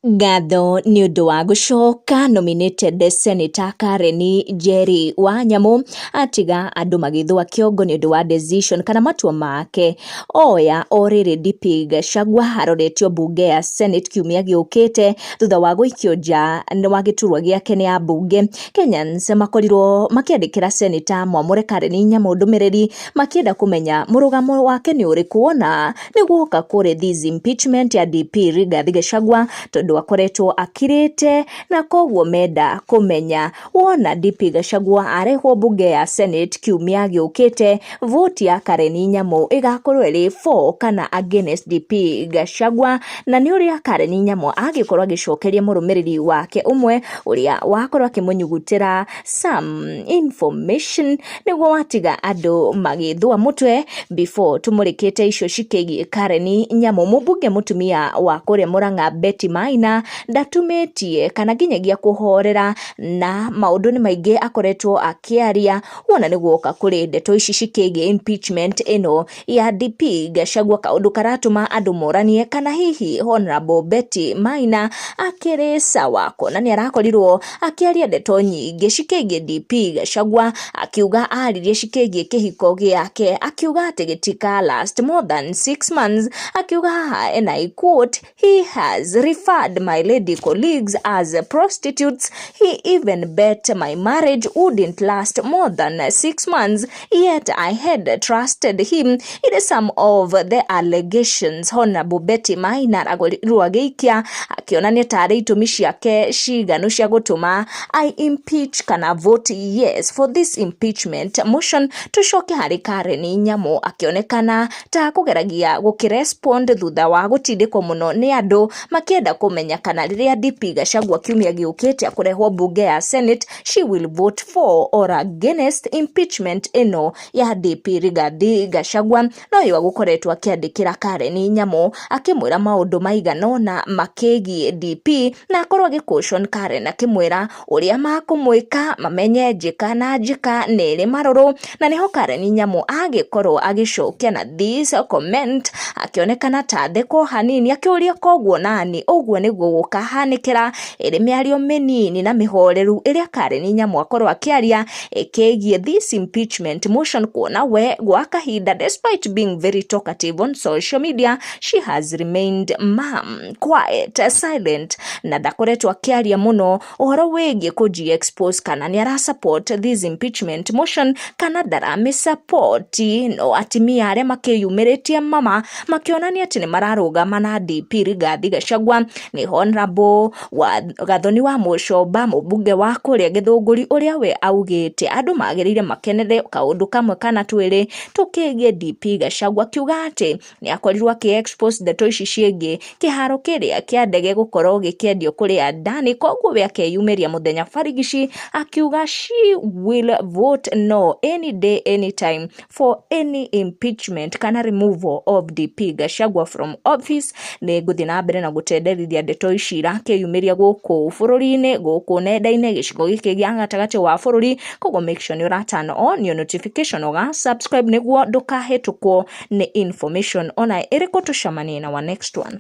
Ngatho nĩ ũndũ wa gũcoka nominated Senator Karen Njeri Wanyamu atiga andũ magĩthũa kĩongo nĩ ũndũ wa decision kana matua make oya orĩrĩ DP Gachagua aroretio bunge ya Senate kiumia gĩũkĩte thutha wa gũikio nja wa gĩturwa gĩake nĩ ambunge. Kenyans makorirwo makĩandĩkĩra Senator mwamũre Karen Nyamu ndũmĩrĩri makĩenda kũmenya mũrũgamo wake nĩ ũrĩkũ na nĩguoka kũrĩ this impeachment ya DP Rigathi Gachagua tondũ akoretwo akirĩte na koguo menda kũmenya wona DP Gachagua arehwo bunge ya Senate kiumia gĩũkĩte vote ya Karen Nyamu ĩgakorwo ĩrĩ 4 kana against DP Gachagua, na nĩ ũrĩa Karen Nyamu agĩkorwo agĩcokeria mũrũmĩrĩri wake ũmwe ũrĩa wakorwo akĩmũnyugutĩra some information nĩguo watiga andũ magĩthũa mũtwe before tũmũrĩkĩte icio cikĩgie Karen Nyamu. Mũmbunge mũtumia wa kũrĩa Murang'a Betty Maina ndatumĩtie kana nginyagia kũhorera na maũndũ nĩ maingĩ akoretwo akĩaria wona nĩ guoka kũrĩ ndeto ici cikĩgie impeachment ĩno ya DP Gachagua, kaũndũ karatũma andũ moranie kana hihi Honorable Betty Maina akĩrĩ sawa kona nĩ arakorirwo akĩaria ndeto nyingĩ cikĩgie DP Gachagua, akiuga aririe cikĩgie kĩhiko gĩake, akiuga atĩ gĩtika last more than 6 months, akiuga haha and I quote, he has referred my lady colleagues as prostitutes. He even bet my marriage wouldn't last more than 6 months, yet I had trusted him. It is some of the allegations Honorable Betty Maina agĩikia akĩonania tarĩ itũmi ciake ciganu cia gũtũma I impeach kana vote yes for this impeachment motion. Tucoke harĩ Karen Nyamu akĩonekana ta kũgeragia gũkĩrespond thutha wa gũtindĩkwo mũno nĩ andũ makĩenda kũmenya kana rĩrĩa DP Gachagua kiumia gĩũkĩte akũrehwo bunge ya Senate she will vote for or against impeachment ĩno ya DP Rigathi Gachagua. No yo agũkoretwo akĩandĩkĩra Karen Nyamu akĩmwĩra maũndũ maiganona makĩgie DP na akorwo agĩcaution Karen akĩmwĩra ũrĩa makũmwĩka mamenye njĩka na njĩka nĩrĩ marũrũ, na nĩho Karen Nyamu agĩkorwo agĩcokia na this comment akĩonekana ta theko hanini akĩũria koguo nani ũguo nĩguo gũkahanĩkĩra ĩrĩ mĩario mĩnini na mĩhoreru ĩrĩa Karen Nyamu akorwo akĩaria ĩkĩgie this impeachment motion, kuona we gwa kahinda despite being very talkative on social media she has remained quiet, silent na ndakoretwo akĩaria mũno ũhoro wĩgiĩ kũji expose kana nĩ ara support this impeachment motion kana ndarame support no atimia arĩa makĩyumĩrĩtie mama makĩonania atĩ nĩ mararũgama na DP Rigathi Gachagua. Nĩ Honorable Gathoni wa Mũcoba mũmbunge wa kũrĩa Gĩthũngũri ũrĩa we augĩte andũ magĩrĩire makenere kaũndũ kamwe kana twĩrĩ tũkĩgie DP Gachagua, akiuga atĩ nĩ akorirwo akĩ-expose ndeto ici ciĩgiĩ kĩharo kĩrĩa kĩa ndege gũkorwo gĩkĩendio kũrĩ andani, koguo we akeyumĩria mũthenya barigici akiuga she will vote no any day anytime for any impeachment kana removal of DP Gachagua from office. Nĩ ngũthiĩ na mbere na gũtenderithia ndeto ici irakĩyumĩria gũkũ bũrũri-inĩ gũkũ nenda-inĩ gĩcigo gĩkĩ gĩa gatagatĩ wa bũrũri, koguo make sure nĩ ũratana on your notification ũga subscribe nĩguo ndũkahĩtũkwo nĩ information ona ĩrĩkũ. Tũcemanie na wa next one.